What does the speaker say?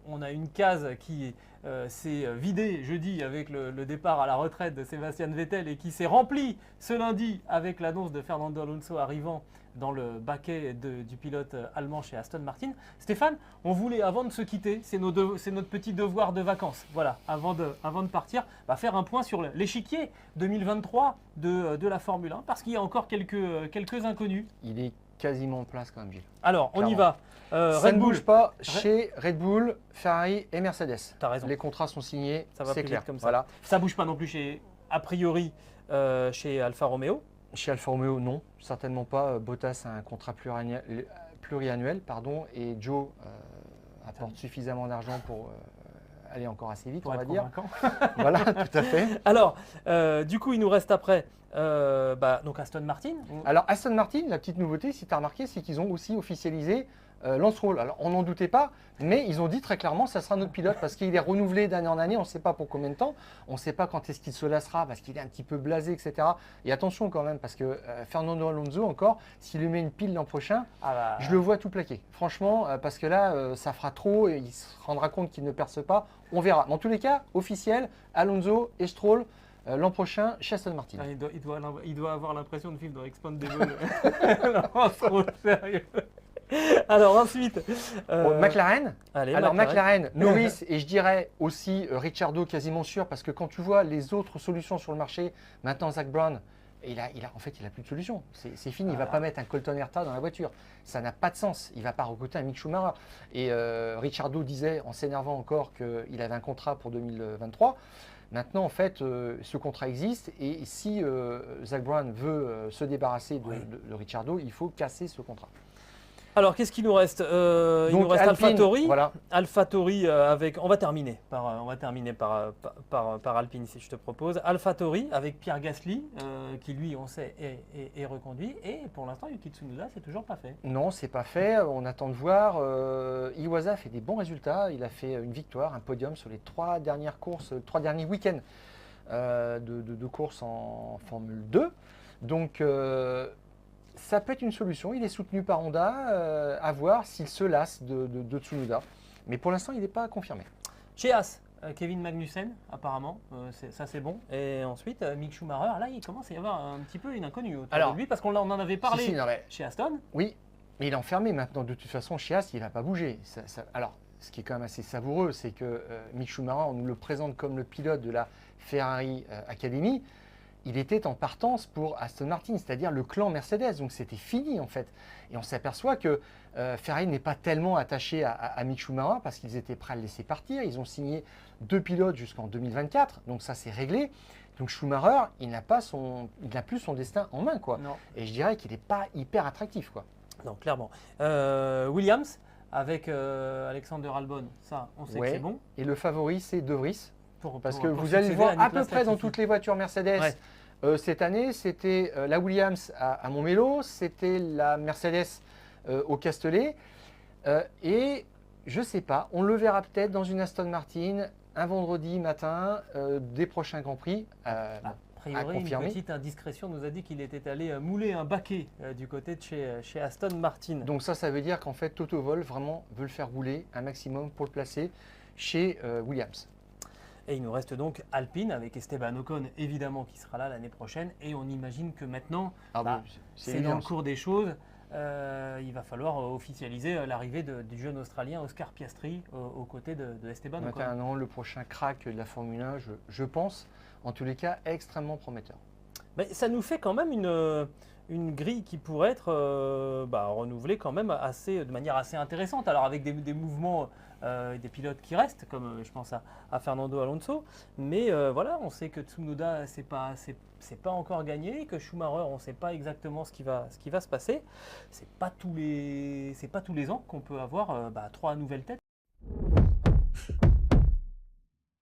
On a une case qui s'est vidée jeudi avec le départ à la retraite de Sébastien Vettel et qui s'est remplie ce lundi avec l'annonce de Fernando Alonso arrivant dans le baquet du pilote allemand chez Aston Martin. Stéphane, on voulait, avant de se quitter, c'est notre petit devoir de vacances, voilà, avant de partir, faire un point sur l'échiquier 2023 de la Formule 1, parce qu'il y a encore quelques inconnus. Il est quasiment en place quand même, Gilles. Alors, on y va. Ça Red ne Bull. bouge pas chez Red Bull, Ferrari et Mercedes. T'as raison. Les contrats sont signés, Ça va c'est plus clair. vite comme ça. Voilà. Ça bouge pas non plus a priori chez Alfa Romeo. Chez Alfa Romeo, non, certainement pas. Bottas a un contrat pluriannuel, et Joe apporte suffisamment d'argent pour aller encore assez vite, Pour on va être dire. convaincant. Voilà, tout à fait. Alors, du coup, il nous reste après donc Aston Martin. Alors Aston Martin, la petite nouveauté, si tu as remarqué, c'est qu'ils ont aussi officialisé Lance Stroll. Alors on n'en doutait pas, mais ils ont dit très clairement ça sera notre pilote parce qu'il est renouvelé d'année en année, on ne sait pas pour combien de temps, on ne sait pas quand est-ce qu'il se lassera parce qu'il est un petit peu blasé, etc. Et attention quand même parce que Fernando Alonso encore, s'il lui met une pile l'an prochain, je le vois tout plaquer. Franchement, parce que là, ça fera trop et il se rendra compte qu'il ne perce pas, on verra. Mais en tous les cas, officiel, Alonso et Stroll, l'an prochain chez Aston Martin. Ah, il doit avoir l'impression de vivre dans Expandables. Non, trop sérieux. Alors ensuite, McLaren. Allez, Alors McLaren, Norris et je dirais aussi Ricciardo quasiment sûr parce que quand tu vois les autres solutions sur le marché, maintenant Zak Brown, en fait il a plus de solution. C'est fini, il ne va pas mettre un Colton Herta dans la voiture. Ça n'a pas de sens. Il ne va pas recruter un Mick Schumacher. Et Ricciardo disait en s'énervant encore qu'il avait un contrat pour 2023. Maintenant, en fait, ce contrat existe et si Zak Brown veut se débarrasser de Ricciardo, il faut casser ce contrat. Alors, qu'est-ce qu'il nous reste Donc, il nous reste Alpine, AlphaTauri. voilà. AlphaTauri avec. On va terminer par Alpine si je te propose. AlphaTauri avec Pierre Gasly qui lui, on sait, est reconduit. Et pour l'instant, Yuki Tsunoda, c'est toujours pas fait. Non, c'est pas fait. On attend de voir. Iwasa fait des bons résultats. Il a fait une victoire, un podium sur les 3 dernières courses, 3 derniers week-ends de course en Formule 2. Donc, ça peut être une solution. Il est soutenu par Honda. À voir s'il se lasse de Tsunoda. Mais pour l'instant, il n'est pas confirmé. Chez As, Kevin Magnussen, apparemment, ça c'est bon. Et ensuite, Mick Schumacher, là, il commence à y avoir un petit peu une inconnue autour de lui parce qu'on en avait parlé chez Aston. Oui, mais il est enfermé maintenant. De toute façon, chez As, il ne va pas bouger. Alors, ce qui est quand même assez savoureux, c'est que Mick Schumacher, on nous le présente comme le pilote de la Ferrari Academy. Il était en partance pour Aston Martin, c'est-à-dire le clan Mercedes. Donc c'était fini en fait. Et on s'aperçoit que Ferrari n'est pas tellement attaché à Mick Schumacher parce qu'ils étaient prêts à le laisser partir. Ils ont signé 2 pilotes jusqu'en 2024. Donc ça c'est réglé. Donc Schumacher, il n'a plus son destin en main, quoi. Non. Et je dirais qu'il n'est pas hyper attractif, quoi. Non, clairement. Williams avec Alexander Albon, ça on sait que c'est bon. Et le favori c'est De Vries. Parce que vous succéder allez le voir à peu près dans Latifi. toutes les voitures Mercedes. Cette année, c'était la Williams à Montmelo, c'était la Mercedes au Castellet. Et je ne sais pas, on le verra peut-être dans une Aston Martin un vendredi matin des prochains Grands Prix. A priori, une petite indiscrétion nous a dit qu'il était allé mouler un baquet du côté de chez Aston Martin. Donc ça veut dire qu'en fait, Toto Wolff vraiment veut le faire rouler un maximum pour le placer chez Williams. Et il nous reste donc Alpine avec Esteban Ocon évidemment qui sera là l'année prochaine. Et on imagine que maintenant, c'est dans le cours des choses. Il va falloir officialiser l'arrivée du jeune Australien Oscar Piastri aux côtés de Esteban Ocon. 21 ans, le prochain crack de la Formule 1, je pense, en tous les cas, extrêmement prometteur. Mais ça nous fait quand même une grille qui pourrait être renouvelée quand même de manière assez intéressante. Alors avec des mouvements, des pilotes qui restent, comme je pense à Fernando Alonso. Mais voilà, on sait que Tsunoda, c'est pas encore gagné, que Schumacher, on ne sait pas exactement ce qui va se passer. C'est pas tous les ans qu'on peut avoir 3 nouvelles têtes.